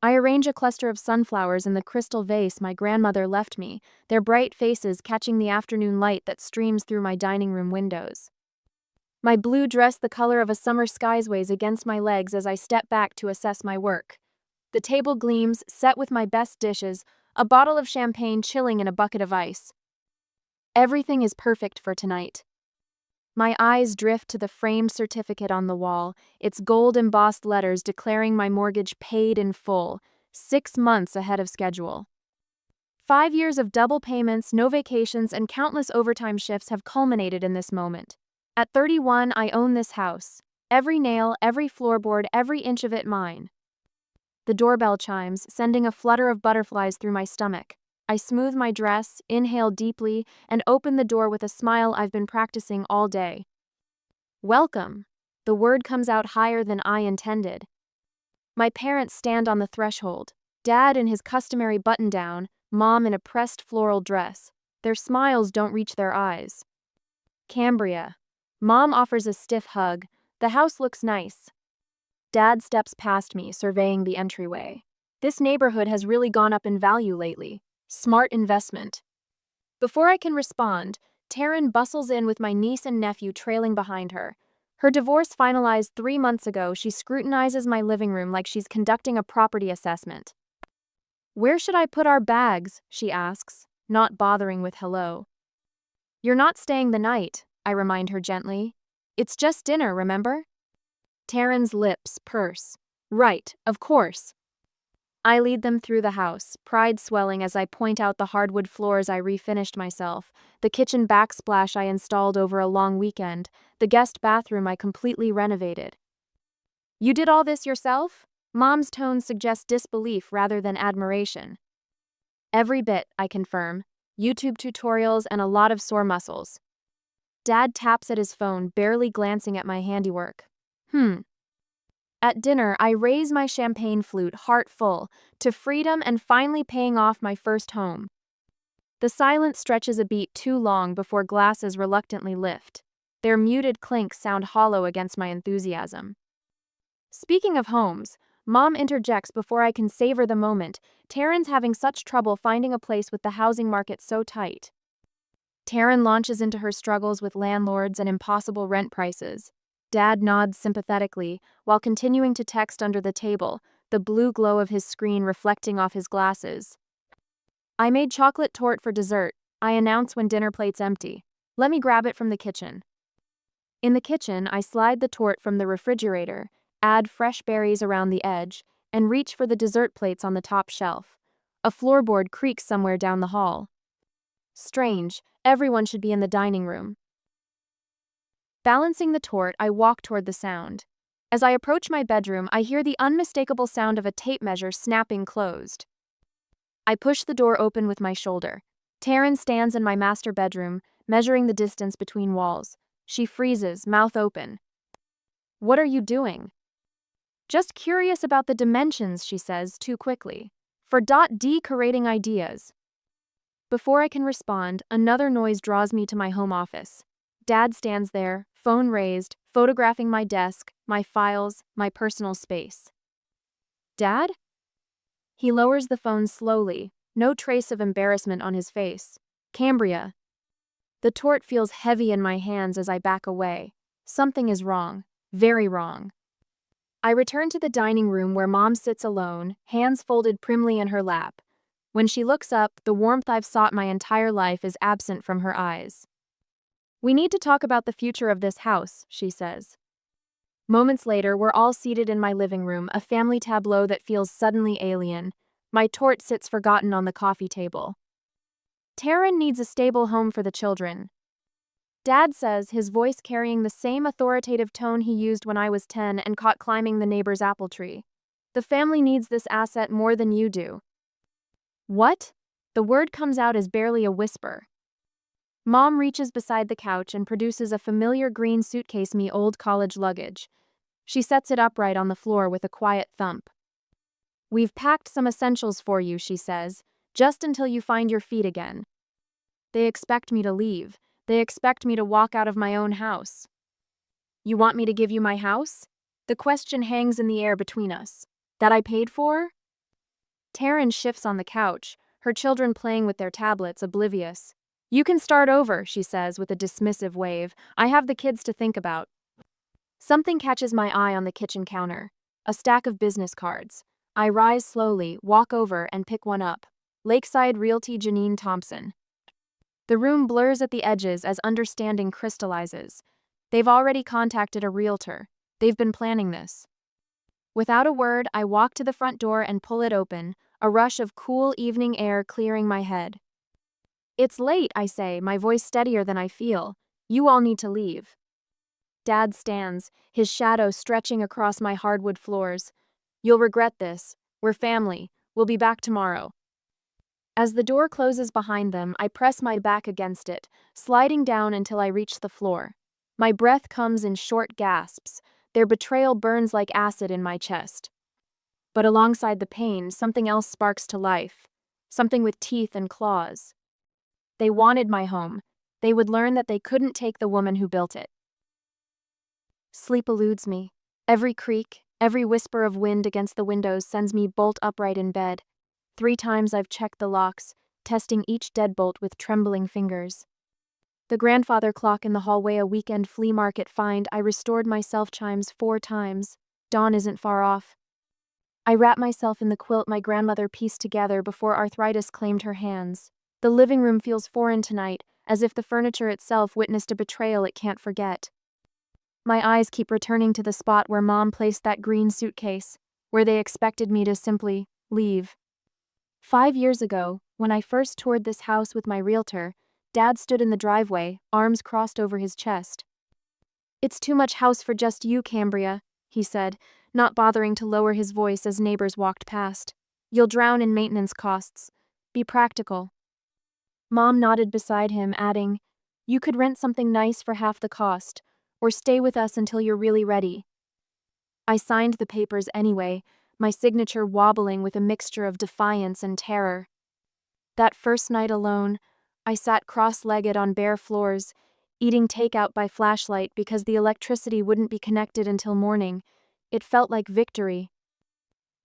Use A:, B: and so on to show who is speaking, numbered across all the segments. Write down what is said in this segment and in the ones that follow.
A: I arrange a cluster of sunflowers in the crystal vase my grandmother left me, their bright faces catching the afternoon light that streams through my dining room windows. My blue dress the color of a summer sky sways against my legs as I step back to assess my work. The table gleams, set with my best dishes, a bottle of champagne chilling in a bucket of ice. Everything is perfect for tonight. My eyes drift to the framed certificate on the wall, its gold-embossed letters declaring my mortgage paid in full, 6 months ahead of schedule. 5 years of double payments, no vacations, and countless overtime shifts have culminated in this moment. At 31, I own this house. Every nail, every floorboard, every inch of it mine. The doorbell chimes, sending a flutter of butterflies through my stomach. I smooth my dress, inhale deeply, and open the door with a smile I've been practicing all day. Welcome. The word comes out higher than I intended. My parents stand on the threshold, Dad in his customary button-down, Mom in a pressed floral dress. Their smiles don't reach their eyes. Cambria. Mom offers a stiff hug. The house looks nice. Dad steps past me, surveying the entryway. This neighborhood has really gone up in value lately. Smart investment. Before I can respond, Taryn bustles in with my niece and nephew trailing behind her. Her divorce finalized 3 months ago, she scrutinizes my living room like she's conducting a property assessment. "Where should I put our bags?" she asks, not bothering with hello. "You're not staying the night," I remind her gently. "It's just dinner, remember?" Taryn's lips purse. "Right, of course." I lead them through the house, pride swelling as I point out the hardwood floors I refinished myself, the kitchen backsplash I installed over a long weekend, the guest bathroom I completely renovated. "You did all this yourself?" Mom's tone suggests disbelief rather than admiration. "Every bit," I confirm. YouTube tutorials and a lot of sore muscles. Dad taps at his phone, barely glancing at my handiwork. At dinner, I raise my champagne flute, heart full, to freedom and finally paying off my first home. The silence stretches a beat too long before glasses reluctantly lift. Their muted clinks sound hollow against my enthusiasm. Speaking of homes, Mom interjects before I can savor the moment. Taryn's having such trouble finding a place with the housing market so tight. Taryn launches into her struggles with landlords and impossible rent prices. Dad nods sympathetically, while continuing to text under the table, the blue glow of his screen reflecting off his glasses. "I made chocolate torte for dessert," I announce when dinner plate's empty. "Let me grab it from the kitchen." In the kitchen, I slide the torte from the refrigerator, add fresh berries around the edge, and reach for the dessert plates on the top shelf. A floorboard creaks somewhere down the hall. Strange, everyone should be in the dining room. Balancing the torte, I walk toward the sound. As I approach my bedroom, I hear the unmistakable sound of a tape measure snapping closed. I push the door open with my shoulder. Taryn stands in my master bedroom, measuring the distance between walls. She freezes, mouth open. "What are you doing?" "Just curious about the dimensions," she says too quickly. "For decorating ideas." Before I can respond, another noise draws me to my home office. Dad stands there, phone raised, photographing my desk, my files, my personal space. "Dad?" He lowers the phone slowly, no trace of embarrassment on his face. "Cambria." The torte feels heavy in my hands as I back away. Something is wrong, very wrong. I return to the dining room where Mom sits alone, hands folded primly in her lap. When she looks up, the warmth I've sought my entire life is absent from her eyes. "We need to talk about the future of this house," she says. Moments later, we're all seated in my living room, a family tableau that feels suddenly alien. My torte sits forgotten on the coffee table. "Taryn needs a stable home for the children," Dad says, his voice carrying the same authoritative tone he used when I was 10 and caught climbing the neighbor's apple tree. "The family needs this asset more than you do." "What?" The word comes out as barely a whisper. Mom reaches beside the couch and produces a familiar green suitcase me old college luggage. She sets it upright on the floor with a quiet thump. "We've packed some essentials for you," she says, "just until you find your feet again." They expect me to leave. They expect me to walk out of my own house. "You want me to give you my house?" The question hangs in the air between us. "That I paid for?" Taryn shifts on the couch, her children playing with their tablets, oblivious. You can start over, she says with a dismissive wave. I have the kids to think about. Something catches my eye on the kitchen counter. A stack of business cards. I rise slowly, walk over, and pick one up. Lakeside Realty Janine Thompson. The room blurs at the edges as understanding crystallizes. They've already contacted a realtor. They've been planning this. Without a word, I walk to the front door and pull it open, a rush of cool evening air clearing my head. It's late, I say, my voice steadier than I feel. You all need to leave. Dad stands, his shadow stretching across my hardwood floors. You'll regret this. We're family. We'll be back tomorrow. As the door closes behind them, I press my back against it, sliding down until I reach the floor. My breath comes in short gasps. Their betrayal burns like acid in my chest. But alongside the pain, something else sparks to life. Something with teeth and claws. They wanted my home. They would learn that they couldn't take the woman who built it. Sleep eludes me. Every creak, every whisper of wind against the windows sends me bolt upright in bed. 3 times I've checked the locks, testing each deadbolt with trembling fingers. The grandfather clock in the hallway, a weekend flea market find. I restored my self-chimes 4 times. Dawn isn't far off. I wrap myself in the quilt my grandmother pieced together before arthritis claimed her hands. The living room feels foreign tonight, as if the furniture itself witnessed a betrayal it can't forget. My eyes keep returning to the spot where Mom placed that green suitcase, where they expected me to simply leave. 5 years ago, when I first toured this house with my realtor, Dad stood in the driveway, arms crossed over his chest. It's too much house for just you, Cambria, he said, not bothering to lower his voice as neighbors walked past. You'll drown in maintenance costs. Be practical. Mom nodded beside him, adding, You could rent something nice for half the cost, or stay with us until you're really ready. I signed the papers anyway, my signature wobbling with a mixture of defiance and terror. That first night alone, I sat cross-legged on bare floors, eating takeout by flashlight because the electricity wouldn't be connected until morning. It felt like victory.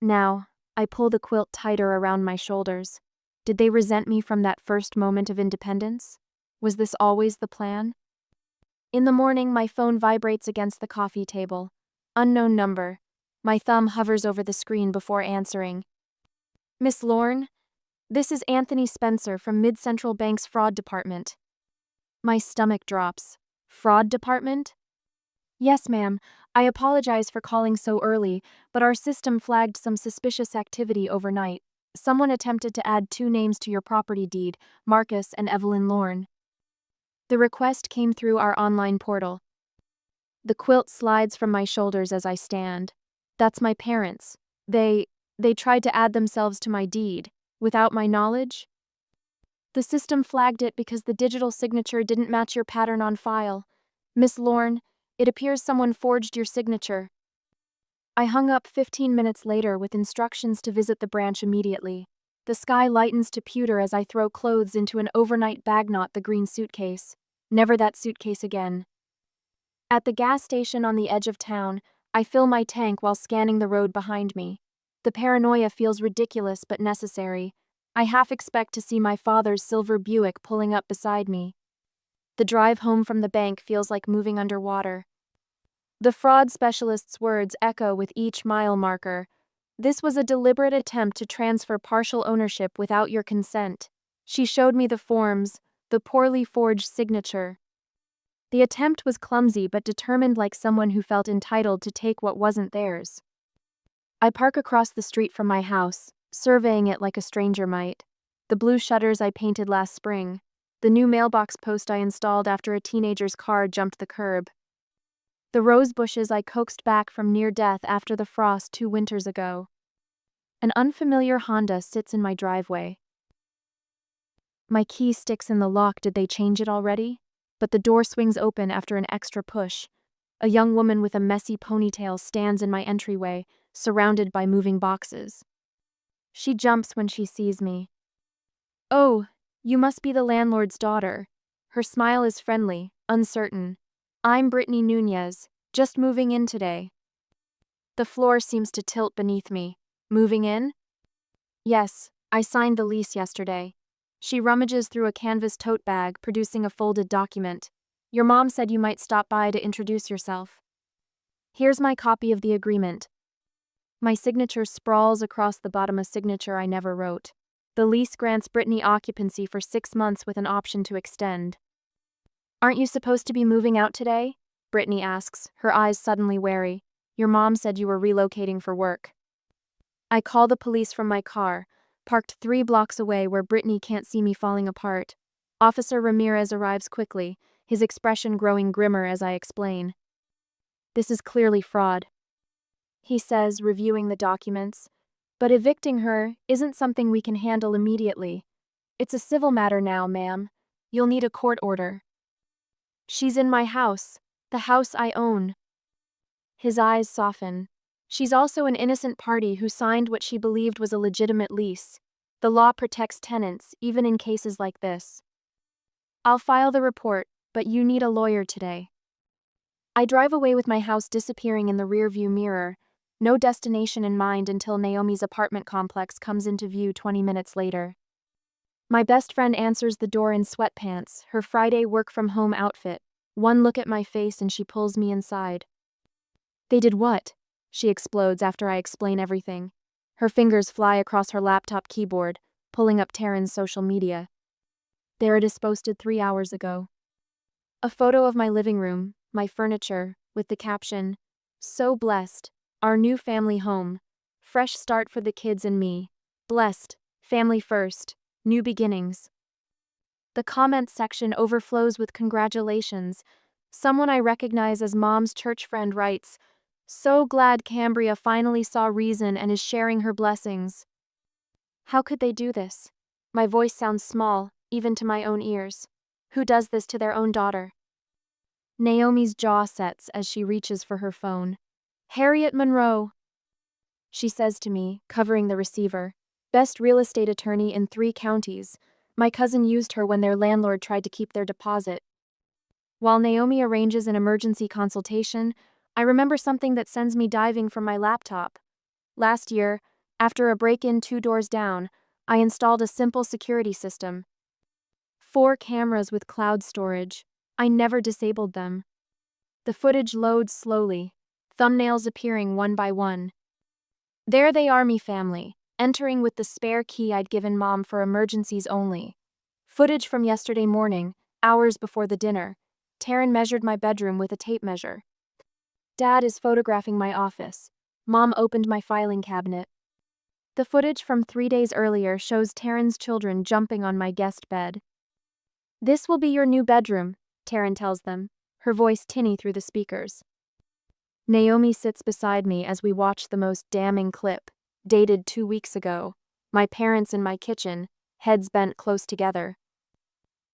A: Now, I pull the quilt tighter around my shoulders. Did they resent me from that first moment of independence? Was this always the plan? In the morning, my phone vibrates against the coffee table. Unknown number. My thumb hovers over the screen before answering. Miss Lorne? This is Anthony Spencer from Mid-Central Bank's fraud department. My stomach drops. Fraud department? Yes, ma'am. I apologize for calling so early, but our system flagged some suspicious activity overnight. Someone attempted to add 2 names to your property deed, Marcus and Evelyn Lorne. The request came through our online portal. The quilt slides from my shoulders as I stand. That's my parents. They tried to add themselves to my deed, without my knowledge. The system flagged it because the digital signature didn't match your pattern on file. Miss Lorne, it appears someone forged your signature. I hung up 15 minutes later with instructions to visit the branch immediately. The sky lightens to pewter as I throw clothes into an overnight bag, not the green suitcase. Never that suitcase again. At the gas station on the edge of town, I fill my tank while scanning the road behind me. The paranoia feels ridiculous but necessary. I half expect to see my father's silver Buick pulling up beside me. The drive home from the bank feels like moving underwater. The fraud specialist's words echo with each mile marker. This was a deliberate attempt to transfer partial ownership without your consent. She showed me the forms, the poorly forged signature. The attempt was clumsy but determined, like someone who felt entitled to take what wasn't theirs. I park across the street from my house, surveying it like a stranger might. The blue shutters I painted last spring. The new mailbox post I installed after a teenager's car jumped the curb. The rose bushes I coaxed back from near death after the frost 2 winters ago. An unfamiliar Honda sits in my driveway. My key sticks in the lock. Did they change it already? But the door swings open after an extra push. A young woman with a messy ponytail stands in my entryway, surrounded by moving boxes. She jumps when she sees me. Oh, you must be the landlord's daughter. Her smile is friendly, uncertain. I'm Brittany Nunez, just moving in today. The floor seems to tilt beneath me. Moving in? Yes, I signed the lease yesterday. She rummages through a canvas tote bag, producing a folded document. Your mom said you might stop by to introduce yourself. Here's my copy of the agreement. My signature sprawls across the bottom, a signature I never wrote. The lease grants Brittany occupancy for 6 months with an option to extend. Aren't you supposed to be moving out today? Brittany asks, her eyes suddenly wary. Your mom said you were relocating for work. I call the police from my car, parked 3 blocks away where Brittany can't see me falling apart. Officer Ramirez arrives quickly, his expression growing grimmer as I explain. This is clearly fraud, he says, reviewing the documents. But evicting her isn't something we can handle immediately. It's a civil matter now, ma'am. You'll need a court order. She's in my house, the house I own. His eyes soften. She's also an innocent party who signed what she believed was a legitimate lease. The law protects tenants, even in cases like this. I'll file the report, but you need a lawyer today. I drive away with my house disappearing in the rearview mirror, no destination in mind until Naomi's apartment complex comes into view 20 minutes later. My best friend answers the door in sweatpants, her Friday work-from-home outfit. One look at my face and she pulls me inside. They did what? She explodes after I explain everything. Her fingers fly across her laptop keyboard, pulling up Taryn's social media. There it is, posted 3 hours ago. A photo of my living room, my furniture, with the caption, "So blessed, our new family home. Fresh start for the kids and me. Blessed, family first, new beginnings." The comments section overflows with congratulations. Someone I recognize as Mom's church friend writes, "So glad Cambria finally saw reason and is sharing her blessings." How could they do this? My voice sounds small, even to my own ears. Who does this to their own daughter? Naomi's jaw sets as she reaches for her phone. Harriet Monroe, she says to me, covering the receiver. Best real estate attorney in 3 counties. My cousin used her when their landlord tried to keep their deposit. While Naomi arranges an emergency consultation, I remember something that sends me diving from my laptop. Last year, after a break-in 2 doors down, I installed a simple security system. 4 cameras with cloud storage. I never disabled them. The footage loads slowly, thumbnails appearing one by one. There they are, me family, entering with the spare key I'd given Mom for emergencies only. Footage from yesterday morning, hours before the dinner. Taryn measured my bedroom with a tape measure. Dad is photographing my office. Mom opened my filing cabinet. The footage from 3 days earlier shows Taryn's children jumping on my guest bed. This will be your new bedroom, Taryn tells them, her voice tinny through the speakers. Naomi sits beside me as we watch the most damning clip, dated 2 weeks ago. My parents in my kitchen, heads bent close together.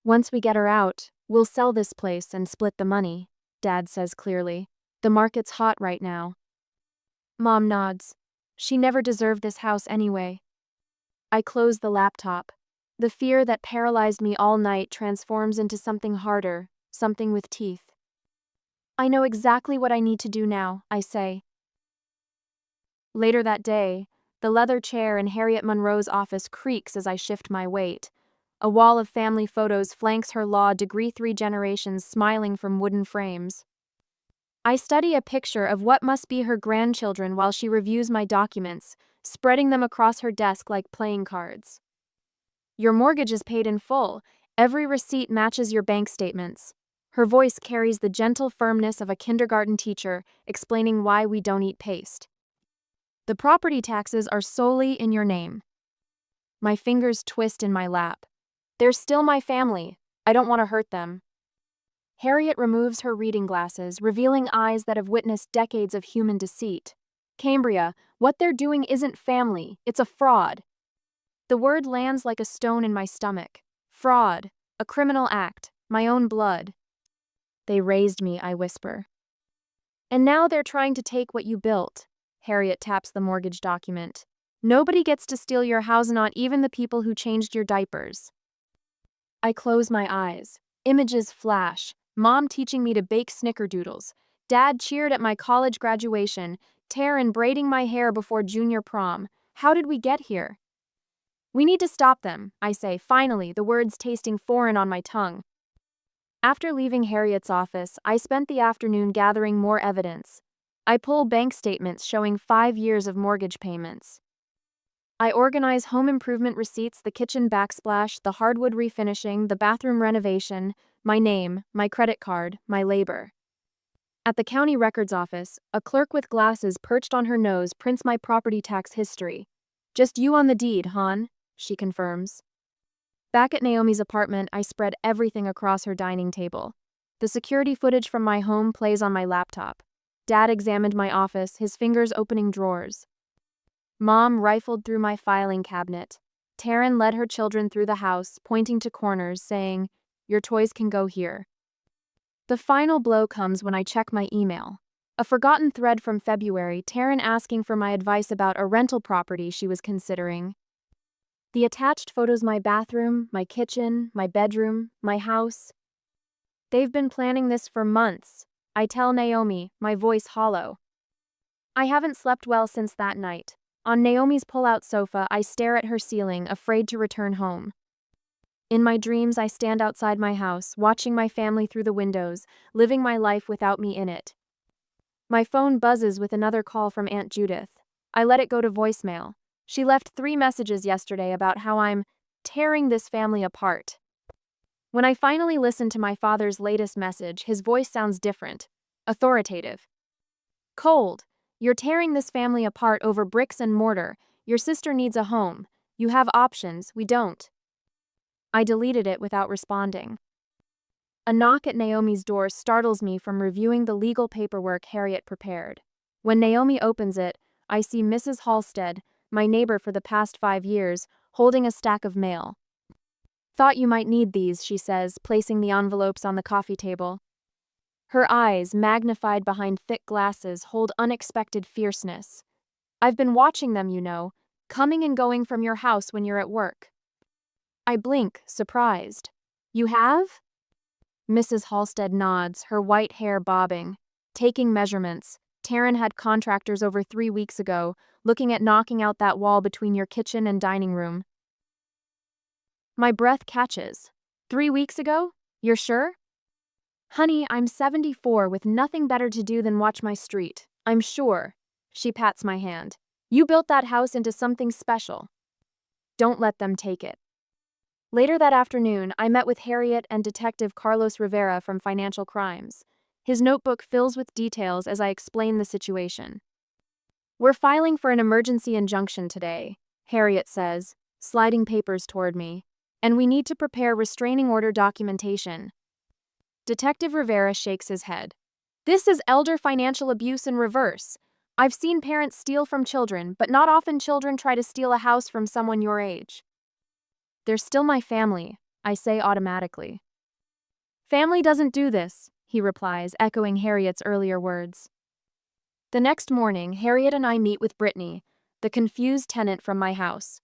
A: Once we get her out, we'll sell this place and split the money, Dad says clearly. The market's hot right now. Mom nods. She never deserved this house anyway. I close the laptop. The fear that paralyzed me all night transforms into something harder, something with teeth. I know exactly what I need to do now, I say. Later that day, the leather chair in Harriet Monroe's office creaks as I shift my weight. A wall of family photos flanks her law degree 3 generations smiling from wooden frames. I study a picture of what must be her grandchildren while she reviews my documents, spreading them across her desk like playing cards. Your mortgage is paid in full. Every receipt matches your bank statements. Her voice carries the gentle firmness of a kindergarten teacher explaining why we don't eat paste. The property taxes are solely in your name. My fingers twist in my lap. They're still my family. I don't want to hurt them. Harriet removes her reading glasses, revealing eyes that have witnessed decades of human deceit. Cambria, what they're doing isn't family, it's a fraud. The word lands like a stone in my stomach. Fraud, a criminal act, my own blood. They raised me, I whisper. And now they're trying to take what you built. Harriet taps the mortgage document. Nobody gets to steal your house, not even the people who changed your diapers. I close my eyes. Images flash. Mom teaching me to bake snickerdoodles. Dad cheered at my college graduation. Taryn braiding my hair before junior prom. How did we get here? We need to stop them, I say, finally, the words tasting foreign on my tongue. After leaving Harriet's office, I spent the afternoon gathering more evidence. I pull bank statements showing 5 years of mortgage payments. I organize home improvement receipts, the kitchen backsplash, the hardwood refinishing, the bathroom renovation, my name, my credit card, my labor. At the county records office, a clerk with glasses perched on her nose prints my property tax history. Just you on the deed, hon, she confirms. Back at Naomi's apartment, I spread everything across her dining table. The security footage from my home plays on my laptop. Dad examined my office, his fingers opening drawers. Mom rifled through my filing cabinet. Taryn led her children through the house, pointing to corners, saying, "Your toys can go here." The final blow comes when I check my email. A forgotten thread from February, Taryn asking for my advice about a rental property she was considering. The attached photos: my bathroom, my kitchen, my bedroom, my house. They've been planning this for months, I tell Naomi, my voice hollow. I haven't slept well since that night. On Naomi's pull-out sofa, I stare at her ceiling, afraid to return home. In my dreams, I stand outside my house, watching my family through the windows, living my life without me in it. My phone buzzes with another call from Aunt Judith. I let it go to voicemail. She left 3 messages yesterday about how I'm tearing this family apart. When I finally listen to my father's latest message, his voice sounds different, authoritative. Cold. You're tearing this family apart over bricks and mortar. Your sister needs a home. You have options, we don't. I deleted it without responding. A knock at Naomi's door startles me from reviewing the legal paperwork Harriet prepared. When Naomi opens it, I see Mrs. Halstead, my neighbor for the past 5 years, holding a stack of mail. "Thought you might need these," she says, placing the envelopes on the coffee table. Her eyes, magnified behind thick glasses, hold unexpected fierceness. "I've been watching them, you know, coming and going from your house when you're at work." I blink, surprised. "You have?" Mrs. Halstead nods, her white hair bobbing. "Taking measurements. Taryn had contractors over 3 weeks ago, looking at knocking out that wall between your kitchen and dining room." My breath catches. 3 weeks ago? You're sure? "Honey, I'm 74 with nothing better to do than watch my street. I'm sure." She pats my hand. "You built that house into something special. Don't let them take it." Later that afternoon, I met with Harriet and Detective Carlos Rivera from Financial Crimes. His notebook fills with details as I explain the situation. "We're filing for an emergency injunction today," Harriet says, sliding papers toward me. "And we need to prepare restraining order documentation." Detective Rivera shakes his head. "This is elder financial abuse in reverse. I've seen parents steal from children, but not often children try to steal a house from someone your age." "They're still my family," I say automatically. "Family doesn't do this," he replies, echoing Harriet's earlier words. The next morning, Harriet and I meet with Brittany, the confused tenant from my house.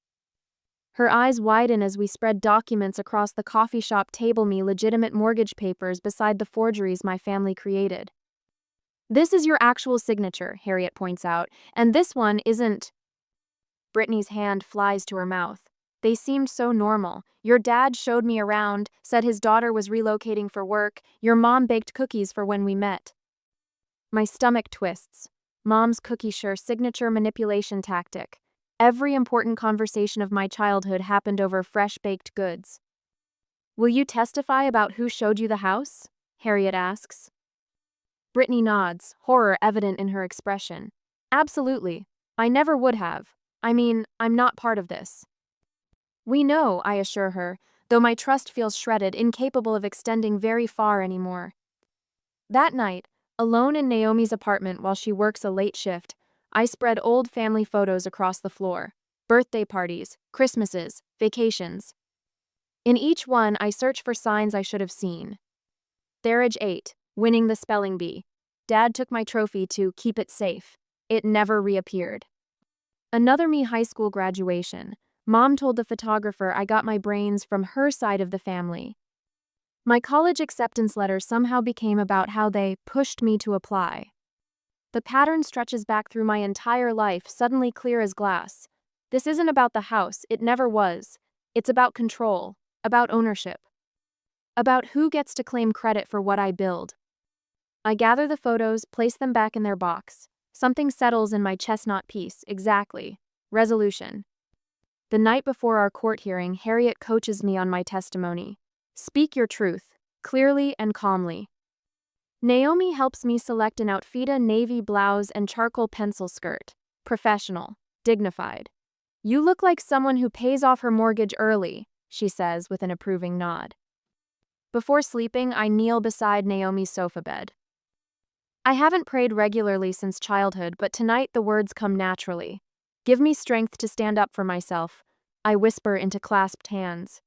A: Her eyes widen as we spread documents across the coffee shop table, me legitimate mortgage papers beside the forgeries my family created. "This is your actual signature," Harriet points out, "and this one isn't." Brittany's hand flies to her mouth. "They seemed so normal. Your dad showed me around, said his daughter was relocating for work. Your mom baked cookies for when we met." My stomach twists. Mom's cookie, sure, signature manipulation tactic. Every important conversation of my childhood happened over fresh baked goods. "Will you testify about who showed you the house?" Harriet asks. Brittany nods, horror evident in her expression. "Absolutely. I never would have. I mean, I'm not part of this." "We know," I assure her, though my trust feels shredded, incapable of extending very far anymore. That night, alone in Naomi's apartment while she works a late shift, I spread old family photos across the floor. Birthday parties, Christmases, vacations. In each one, I search for signs I should have seen. Therage 8, winning the spelling bee. Dad took my trophy to keep it safe. It never reappeared. Another me high school graduation. Mom told the photographer I got my brains from her side of the family. My college acceptance letter somehow became about how they pushed me to apply. The pattern stretches back through my entire life, suddenly clear as glass. This isn't about the house, it never was. It's about control, about ownership, about who gets to claim credit for what I build. I gather the photos, place them back in their box. Something settles in my chestnut piece, exactly. Resolution. The night before our court hearing, Harriet coaches me on my testimony. Speak your truth, clearly and calmly. Naomi helps me select an Outfita navy blouse and charcoal pencil skirt. Professional, dignified. You look like someone who pays off her mortgage early, she says with an approving nod. Before sleeping, I kneel beside Naomi's sofa bed. I haven't prayed regularly since childhood, but tonight the words come naturally. Give me strength to stand up for myself, I whisper into clasped hands.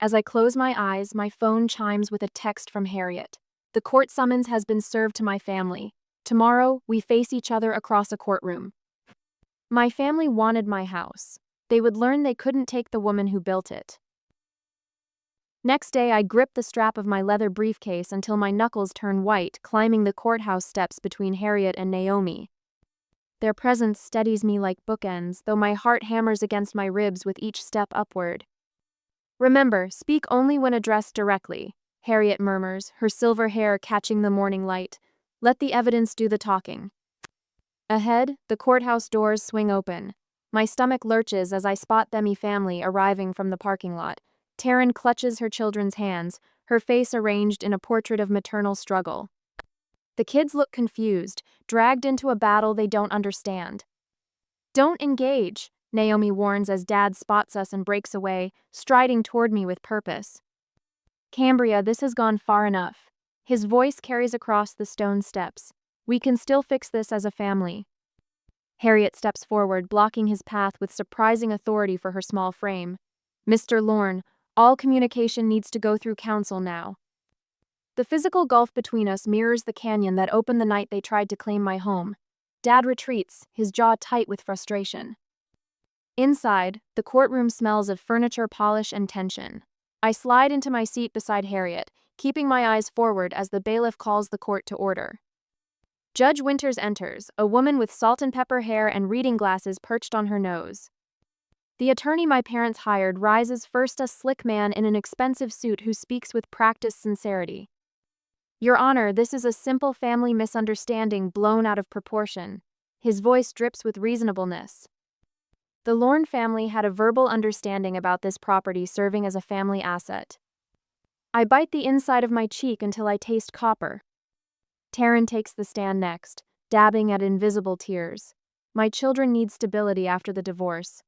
A: As I close my eyes, my phone chimes with a text from Harriet. The court summons has been served to my family. Tomorrow, we face each other across a courtroom. My family wanted my house. They would learn they couldn't take the woman who built it. Next day, I grip the strap of my leather briefcase until my knuckles turn white, climbing the courthouse steps between Harriet and Naomi. Their presence steadies me like bookends, though my heart hammers against my ribs with each step upward. Remember, speak only when addressed directly, Harriet murmurs, her silver hair catching the morning light. Let the evidence do the talking. Ahead, the courthouse doors swing open. My stomach lurches as I spot Themi family arriving from the parking lot. Taryn clutches her children's hands, her face arranged in a portrait of maternal struggle. The kids look confused, dragged into a battle they don't understand. Don't engage, Naomi warns as Dad spots us and breaks away, striding toward me with purpose. Cambria, this has gone far enough. His voice carries across the stone steps. We can still fix this as a family. Harriet steps forward, blocking his path with surprising authority for her small frame. Mr. Lorne, all communication needs to go through counsel now. The physical gulf between us mirrors the canyon that opened the night they tried to claim my home. Dad retreats, his jaw tight with frustration. Inside, the courtroom smells of furniture polish and tension. I slide into my seat beside Harriet, keeping my eyes forward as the bailiff calls the court to order. Judge Winters enters, a woman with salt and pepper hair and reading glasses perched on her nose. The attorney my parents hired rises first, a slick man in an expensive suit who speaks with practiced sincerity. Your Honor, this is a simple family misunderstanding blown out of proportion. His voice drips with reasonableness. The Lorne family had a verbal understanding about this property serving as a family asset. I bite the inside of my cheek until I taste copper. Taryn takes the stand next, dabbing at invisible tears. My children need stability after the divorce,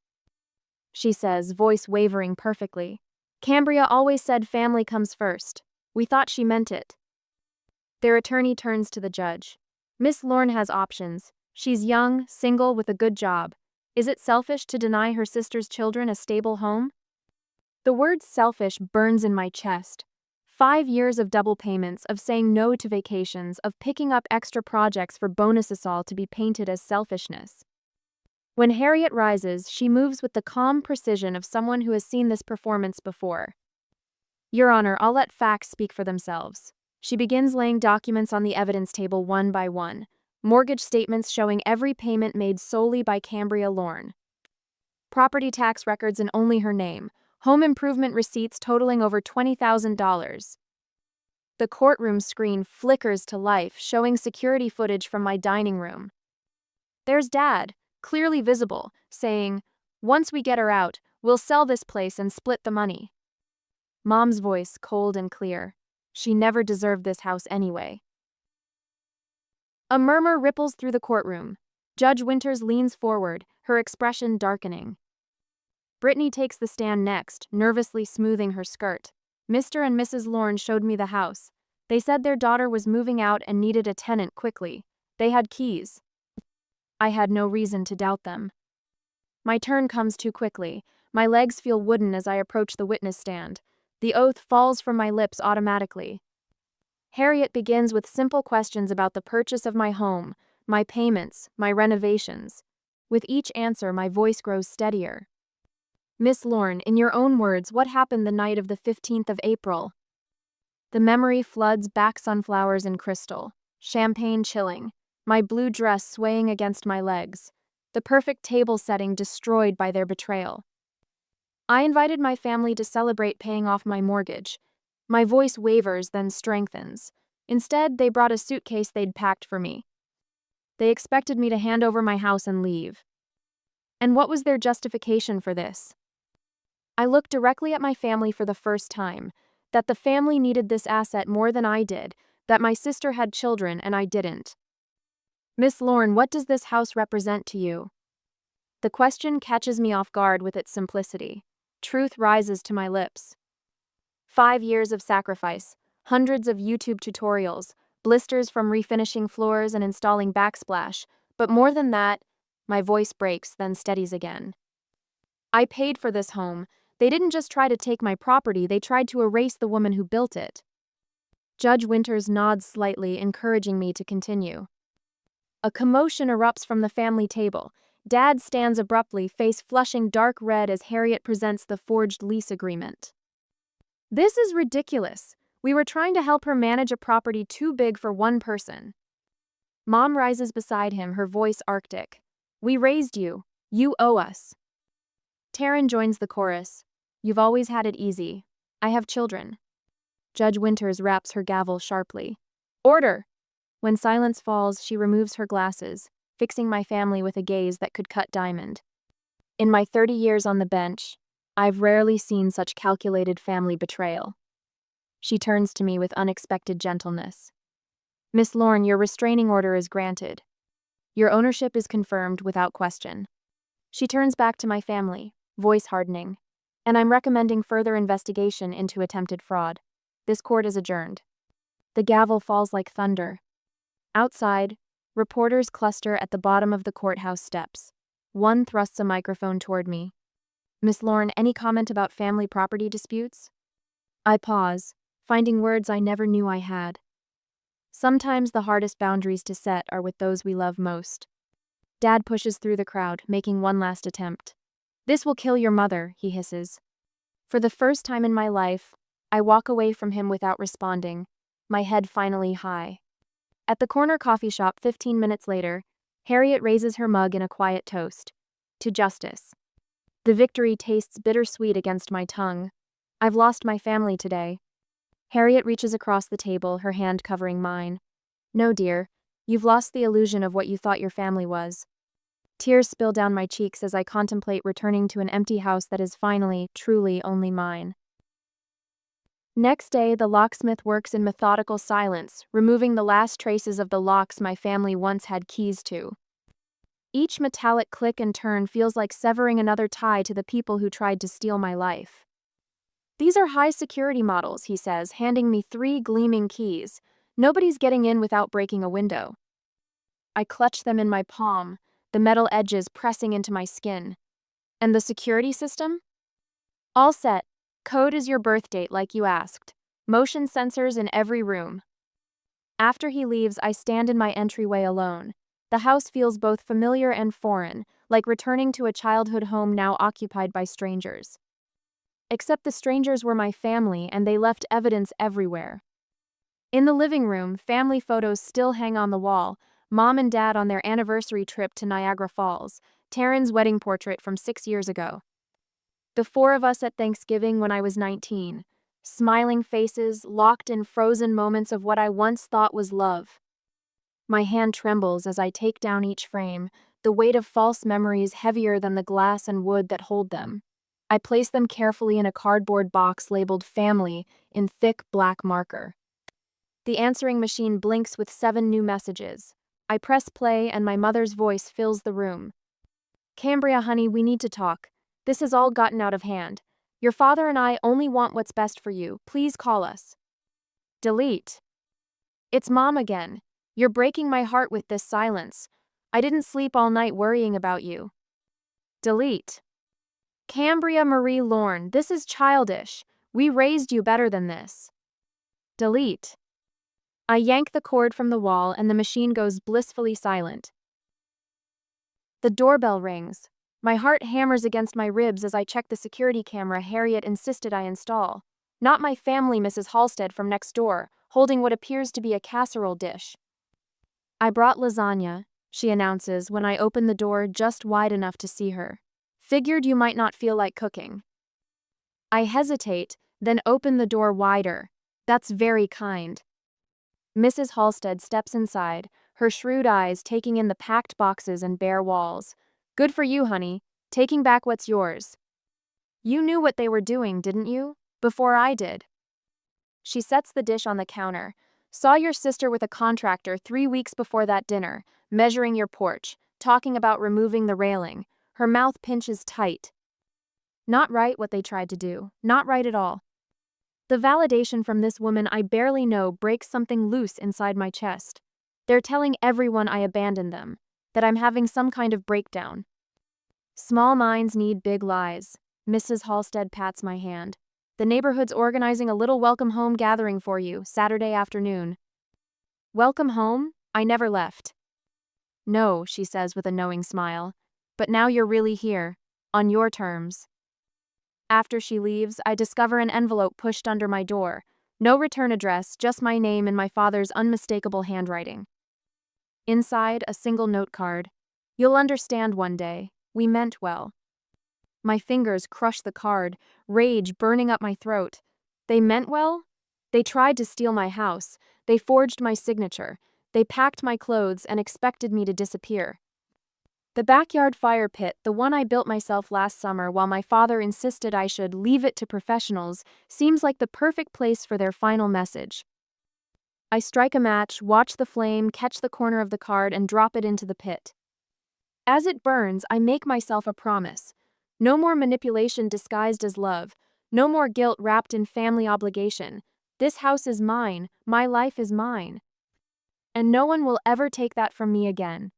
A: she says, voice wavering perfectly. Cambria always said family comes first. We thought she meant it. Their attorney turns to the judge. Miss Lorne has options. She's young, single, with a good job. Is it selfish to deny her sister's children a stable home? The word selfish burns in my chest. 5 years of double payments, of saying no to vacations, of picking up extra projects for bonuses, all to be painted as selfishness. When Harriet rises, she moves with the calm precision of someone who has seen this performance before. Your Honor, I'll let facts speak for themselves. She begins laying documents on the evidence table one by one. Mortgage statements showing every payment made solely by Cambria Lorne. Property tax records in only her name. Home improvement receipts totaling over $20,000. The courtroom screen flickers to life, showing security footage from my dining room. There's Dad, clearly visible, saying, "Once we get her out, we'll sell this place and split the money." Mom's voice cold and clear. She never deserved this house anyway. A murmur ripples through the courtroom. Judge Winters leans forward, her expression darkening. Brittany takes the stand next, nervously smoothing her skirt. Mr. and Mrs. Lorne showed me the house. They said their daughter was moving out and needed a tenant quickly. They had keys. I had no reason to doubt them. My turn comes too quickly. My legs feel wooden as I approach the witness stand. The oath falls from my lips automatically. Harriet begins with simple questions about the purchase of my home, my payments, my renovations. With each answer, my voice grows steadier. Miss Lorne, in your own words, what happened the night of the 15th of April? The memory floods back, sunflowers and crystal. Champagne chilling. My blue dress swaying against my legs. the perfect table setting destroyed by their betrayal. I invited my family to celebrate paying off my mortgage. My voice wavers, then strengthens. Instead, they brought a suitcase they'd packed for me. They expected me to hand over my house and leave. And what was their justification for this? I looked directly at my family for the first time, that the family needed this asset more than I did, that my sister had children and I didn't. Miss Lorne, what does this house represent to you? The question catches me off guard with its simplicity. Truth rises to my lips. 5 years of sacrifice, hundreds of YouTube tutorials, blisters from refinishing floors and installing backsplash, but more than that, my voice breaks, then steadies again. I paid for this home. They didn't just try to take my property, they tried to erase the woman who built it. Judge Winters nods slightly, encouraging me to continue. A commotion erupts from the family table. Dad stands abruptly, face flushing dark red as Harriet presents the forged lease agreement. This is ridiculous. We were trying to help her manage a property too big for one person. Mom rises beside him, her voice arctic. We raised you. You owe us. Taryn joins the chorus. You've always had it easy. I have children. Judge Winters raps her gavel sharply. Order! When silence falls, she removes her glasses, fixing my family with a gaze that could cut diamond. In my 30 years on the bench, I've rarely seen such calculated family betrayal. She turns to me with unexpected gentleness. Miss Lorne, your restraining order is granted. Your ownership is confirmed without question. She turns back to my family, voice hardening. And I'm recommending further investigation into attempted fraud. This court is adjourned. The gavel falls like thunder. Outside, reporters cluster at the bottom of the courthouse steps. One thrusts a microphone toward me. Miss Lorne, any comment about family property disputes? I pause, finding words I never knew I had. Sometimes the hardest boundaries to set are with those we love most. Dad pushes through the crowd, making one last attempt. This will kill your mother, he hisses. For the first time in my life, I walk away from him without responding, my head finally high. At the corner coffee shop 15 minutes later, Harriet raises her mug in a quiet toast. To justice. The victory tastes bittersweet against my tongue. I've lost my family today. Harriet reaches across the table, her hand covering mine. No, dear. You've lost the illusion of what you thought your family was. Tears spill down my cheeks as I contemplate returning to an empty house that is finally, truly only mine. Next day, the locksmith works in methodical silence, removing the last traces of the locks my family once had keys to. Each metallic click and turn feels like severing another tie to the people who tried to steal my life. These are high-security models, he says, handing me 3 gleaming keys. Nobody's getting in without breaking a window. I clutch them in my palm, the metal edges pressing into my skin. And the security system? All set. Code is your birth date, like you asked. Motion sensors in every room. After he leaves, I stand in my entryway alone. The house feels both familiar and foreign, like returning to a childhood home now occupied by strangers. Except the strangers were my family, and they left evidence everywhere. In the living room, family photos still hang on the wall. Mom and Dad on their anniversary trip to Niagara Falls, Taryn's wedding portrait from 6 years ago. The 4 of us at Thanksgiving when I was 19. Smiling faces, locked in frozen moments of what I once thought was love. My hand trembles as I take down each frame, the weight of false memories heavier than the glass and wood that hold them. I place them carefully in a cardboard box labeled Family in thick black marker. The answering machine blinks with 7 new messages. I press play and my mother's voice fills the room. Cambria, honey, we need to talk. This has all gotten out of hand. Your father and I only want what's best for you. Please call us. Delete. It's Mom again. You're breaking my heart with this silence. I didn't sleep all night worrying about you. Delete. Cambria Marie Lorne, this is childish. We raised you better than this. Delete. I yank the cord from the wall and the machine goes blissfully silent. The doorbell rings. My heart hammers against my ribs as I check the security camera Harriet insisted I install. Not my family, Mrs. Halstead from next door, holding what appears to be a casserole dish. I brought lasagna, she announces when I open the door just wide enough to see her. Figured you might not feel like cooking. I hesitate, then open the door wider. That's very kind. Mrs. Halstead steps inside, her shrewd eyes taking in the packed boxes and bare walls. Good for you, honey, taking back what's yours. You knew what they were doing, didn't you? Before I did. She sets the dish on the counter. Saw your sister with a contractor 3 weeks before that dinner, measuring your porch, talking about removing the railing. Her mouth pinches tight. Not right what they tried to do, not right at all. The validation from this woman I barely know breaks something loose inside my chest. They're telling everyone I abandoned them, that I'm having some kind of breakdown. Small minds need big lies. Mrs. Halstead pats my hand. The neighborhood's organizing a little welcome home gathering for you, Saturday afternoon. Welcome home? I never left. No, she says with a knowing smile. But now you're really here, on your terms. After she leaves, I discover an envelope pushed under my door. No return address, just my name in my father's unmistakable handwriting. Inside, a single note card. You'll understand one day. We meant well. My fingers crush the card, rage burning up my throat. They meant well? They tried to steal my house. They forged my signature. They packed my clothes and expected me to disappear. The backyard fire pit, the one I built myself last summer while my father insisted I should leave it to professionals, seems like the perfect place for their final message. I strike a match, watch the flame, catch the corner of the card, and drop it into the pit. As it burns, I make myself a promise. No more manipulation disguised as love. No more guilt wrapped in family obligation. This house is mine. My life is mine. And no one will ever take that from me again.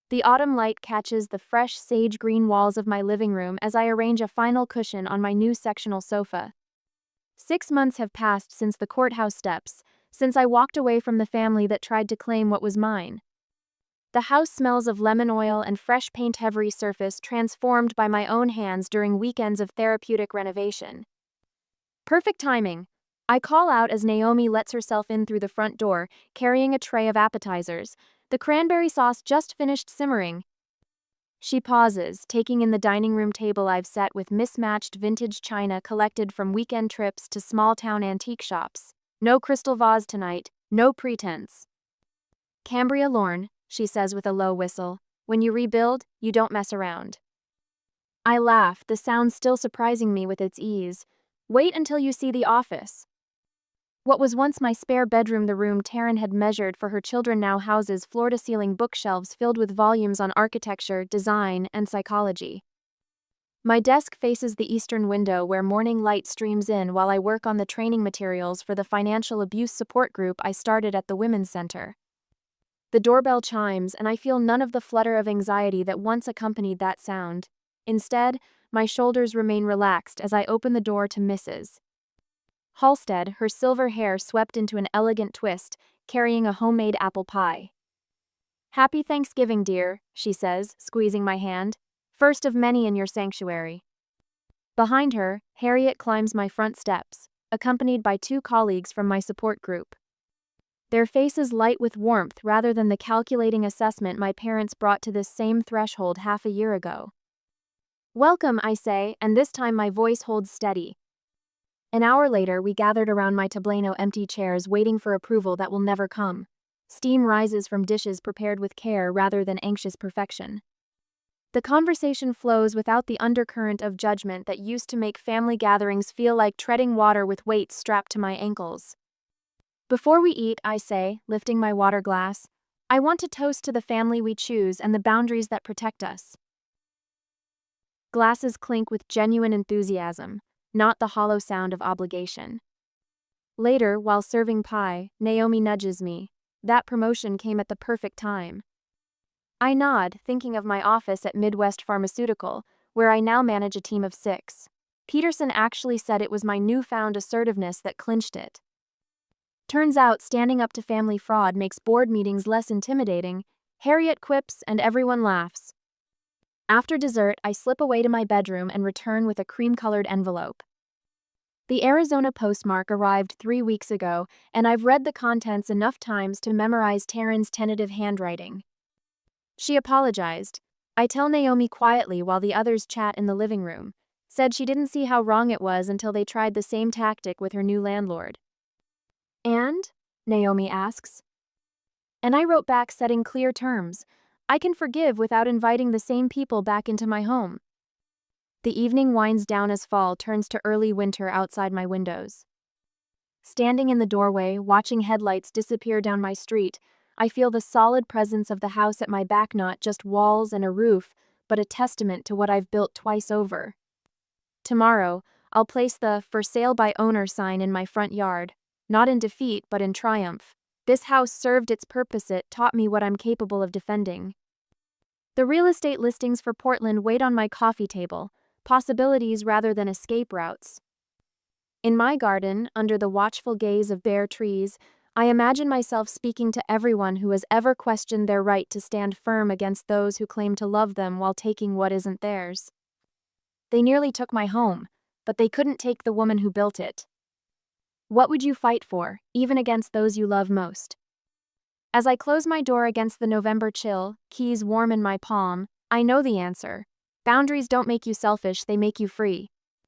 A: The autumn light catches the fresh sage green walls of my living room as I arrange a final cushion on my new sectional sofa. 6 months have passed since the courthouse steps, since I walked away from the family that tried to claim what was mine. The house smells of lemon oil and fresh paint, every surface transformed by my own hands during weekends of therapeutic renovation. Perfect timing. I call out as Naomi lets herself in through the front door, carrying a tray of appetizers. The cranberry sauce just finished simmering. She pauses, taking in the dining room table I've set with mismatched vintage china collected from weekend trips to small-town antique shops. No crystal vase tonight, no pretense. Cambria Lorne, she says with a low whistle. When you rebuild, you don't mess around. I laugh, the sound still surprising me with its ease. Wait until you see the office. What was once my spare bedroom, the room Taryn had measured for her children, now houses floor-to-ceiling bookshelves filled with volumes on architecture, design, and psychology. My desk faces the eastern window where morning light streams in while I work on the training materials for the financial abuse support group I started at the Women's Center. The doorbell chimes, and I feel none of the flutter of anxiety that once accompanied that sound. Instead, my shoulders remain relaxed as I open the door to Mrs. Halstead, her silver hair swept into an elegant twist, carrying a homemade apple pie. Happy Thanksgiving, dear, she says, squeezing my hand. First of many in your sanctuary. Behind her, Harriet climbs my front steps, accompanied by 2 colleagues from my support group. Their faces light with warmth rather than the calculating assessment my parents brought to this same threshold half a year ago. Welcome, I say, and this time my voice holds steady. An hour later, we gathered around my tablano empty chairs waiting for approval that will never come. Steam rises from dishes prepared with care rather than anxious perfection. The conversation flows without the undercurrent of judgment that used to make family gatherings feel like treading water with weights strapped to my ankles. Before we eat, I say, lifting my water glass, I want to toast to the family we choose and the boundaries that protect us. Glasses clink with genuine enthusiasm, not the hollow sound of obligation. Later, while serving pie, Naomi nudges me. That promotion came at the perfect time. I nod, thinking of my office at Midwest Pharmaceutical, where I now manage a team of 6. Peterson actually said it was my newfound assertiveness that clinched it. Turns out standing up to family fraud makes board meetings less intimidating. Harriet quips and everyone laughs. After dessert, I slip away to my bedroom and return with a cream-colored envelope. The Arizona postmark arrived 3 weeks ago, and I've read the contents enough times to memorize Taryn's tentative handwriting. She apologized. I tell Naomi quietly while the others chat in the living room. Said she didn't see how wrong it was until they tried the same tactic with her new landlord. And? Naomi asks. And I wrote back setting clear terms. I can forgive without inviting the same people back into my home. The evening winds down as fall turns to early winter outside my windows. Standing in the doorway, watching headlights disappear down my street, I feel the solid presence of the house at my back, not just walls and a roof, but a testament to what I've built twice over. Tomorrow, I'll place the "For Sale by Owner" sign in my front yard, not in defeat but in triumph. This house served its purpose, it taught me what I'm capable of defending. The real estate listings for Portland wait on my coffee table, possibilities rather than escape routes. In my garden, under the watchful gaze of bare trees, I imagine myself speaking to everyone who has ever questioned their right to stand firm against those who claim to love them while taking what isn't theirs. They nearly took my home, but they couldn't take the woman who built it. What would you fight for, even against those you love most? As I close my door against the November chill, keys warm in my palm, I know the answer. Boundaries don't make you selfish, they make you free.